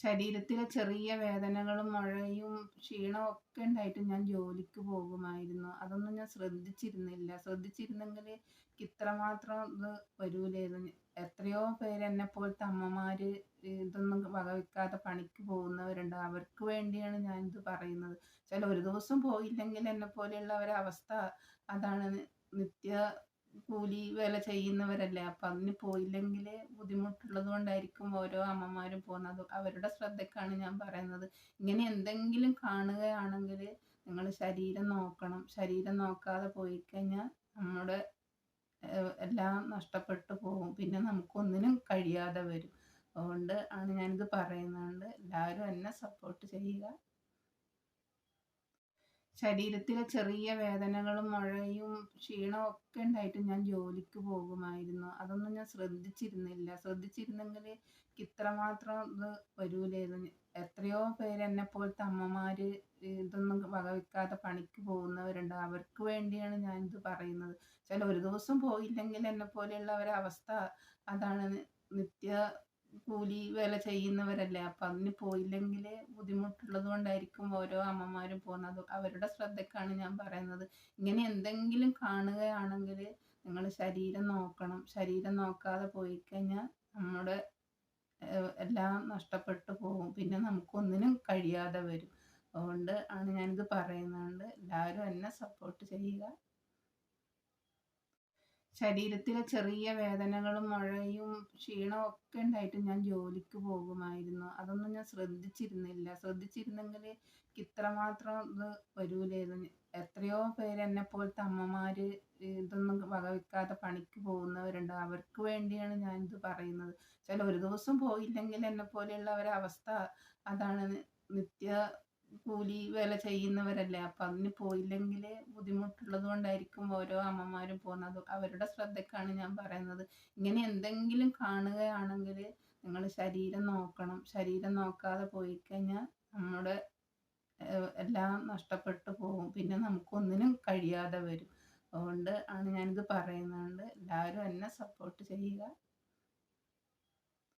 ശരീരത്തിലെ ചെറിയ വേദനകളും മുഴയും ക്ഷീണവും ഒക്കെ ഉണ്ടായിട്ട് ഞാൻ ജോലിക്ക് പോകുമായിരുന്നു. അതൊന്നും ഞാൻ ശ്രദ്ധിച്ചിരുന്നില്ല. ശ്രദ്ധിച്ചിരുന്നെങ്കിൽ ഇത്രമാത്രം ഇത് വരൂലായിരുന്നു. എത്രയോ പേര് എന്നെപ്പോലത്തെ അമ്മമാര് ഇതൊന്നും വകവെക്കാതെ പണിക്ക് പോകുന്നവരുണ്ട്. അവർക്ക് വേണ്ടിയാണ് ഞാനിത് പറയുന്നത്. ഒരു ദിവസം പോയില്ലെങ്കിൽ എന്നെപ്പോലെയുള്ളവരുടെ അവസ്ഥ അതാണ്. നിത്യ കൂലി വേല ചെയ്യുന്നവരല്ലേ. അപ്പം അതിന് പോയില്ലെങ്കിൽ ബുദ്ധിമുട്ടുള്ളത് കൊണ്ടായിരിക്കും ഓരോ അമ്മമാരും പോകുന്നത്. അവരുടെ ശ്രദ്ധയ്ക്കാണ് ഞാൻ പറയുന്നത്. ഇങ്ങനെ എന്തെങ്കിലും കാണുകയാണെങ്കിൽ നിങ്ങൾ ശരീരം നോക്കണം. ശരീരം നോക്കാതെ പോയിക്കഴിഞ്ഞാൽ നമ്മുടെ എല്ലാം നഷ്ടപ്പെട്ടു പോകും. പിന്നെ നമുക്കൊന്നിനും കഴിയാതെ വരും. അതുകൊണ്ട് ആണ് ഞാനിത് പറയുന്നത്. എല്ലാവരും എന്നെ സപ്പോർട്ട് ചെയ്യുക. ശരീരത്തിലെ ചെറിയ വേദനകളും മുഴയും ക്ഷീണവും ഒക്കെ ഉണ്ടായിട്ട് ഞാൻ ജോലിക്ക് പോകുമായിരുന്നു. അതൊന്നും ഞാൻ ശ്രദ്ധിച്ചിരുന്നില്ല. ശ്രദ്ധിച്ചിരുന്നെങ്കിൽ ഇത്രമാത്രം ഇത് വരൂലായിരുന്നു. എത്രയോ പേര് എന്നെപ്പോലത്തെ അമ്മമാര് ഇതൊന്നും വകവെക്കാതെ പണിക്ക് പോകുന്നവരുണ്ട്. അവർക്ക് വേണ്ടിയാണ് ഞാനിത് പറയുന്നത്. ഒരു ദിവസം പോയില്ലെങ്കിൽ എന്നെപ്പോലെയുള്ളവരുടെ അവസ്ഥ അതാണ്. നിത്യ കൂലി വേല ചെയ്യുന്നവരല്ലേ. അപ്പം അതിന് പോയില്ലെങ്കിൽ ബുദ്ധിമുട്ടുള്ളത് കൊണ്ടായിരിക്കും ഓരോ അമ്മമാരും പോകുന്നത്. അവരുടെ ശ്രദ്ധയ്ക്കാണ് ഞാൻ പറയുന്നത്. ഇങ്ങനെ എന്തെങ്കിലും കാണുകയാണെങ്കിൽ നിങ്ങൾ ശരീരം നോക്കണം. ശരീരം നോക്കാതെ പോയിക്കഴിഞ്ഞാൽ നമ്മുടെ എല്ലാം നഷ്ടപ്പെട്ടു പോകും. പിന്നെ നമുക്കൊന്നിനും കഴിയാതെ വരും. അതുകൊണ്ട് ആണ് ഞാനിത് പറയുന്നത്. എല്ലാവരും എന്നെ സപ്പോർട്ട് ചെയ്യുക. ശരീരത്തിലെ ചെറിയ വേദനകളും മുഴയും ക്ഷീണവും ഒക്കെ ഉണ്ടായിട്ട് ഞാൻ ജോലിക്ക് പോകുമായിരുന്നു. അതൊന്നും ഞാൻ ശ്രദ്ധിച്ചിരുന്നില്ല. ശ്രദ്ധിച്ചിരുന്നെങ്കിൽ ഇത്രമാത്രം ഇത് വരൂലായിരുന്നു. എത്രയോ പേര് എന്നെപ്പോലത്തെ അമ്മമാര് ഇതൊന്നും വകവെക്കാതെ പണിക്ക് പോകുന്നവരുണ്ട്. അവർക്ക് വേണ്ടിയാണ് ഞാനിത് പറയുന്നത്. ഒരു ദിവസം പോയില്ലെങ്കിൽ എന്നെപ്പോലെയുള്ളവരുടെ അവസ്ഥ അതാണ്. നിത്യ കൂലി വേല ചെയ്യുന്നവരല്ലേ. അപ്പം അതിന് പോയില്ലെങ്കിൽ ബുദ്ധിമുട്ടുള്ളത് കൊണ്ടായിരിക്കും ഓരോ അമ്മമാരും പോകുന്നത്. അവരുടെ ശ്രദ്ധയ്ക്കാണ് ഞാൻ പറയുന്നത്. ഇങ്ങനെ എന്തെങ്കിലും കാണുകയാണെങ്കിൽ നിങ്ങൾ ശരീരം നോക്കണം. ശരീരം നോക്കാതെ പോയിക്കഴിഞ്ഞാൽ നമ്മുടെ എല്ലാം നഷ്ടപ്പെട്ടു പോകും. പിന്നെ നമുക്കൊന്നിനും കഴിയാതെ വരും. അതുകൊണ്ട് ആണ് ഞാനിത് പറയുന്നത്. എല്ലാവരും എന്നെ സപ്പോർട്ട് ചെയ്യുക.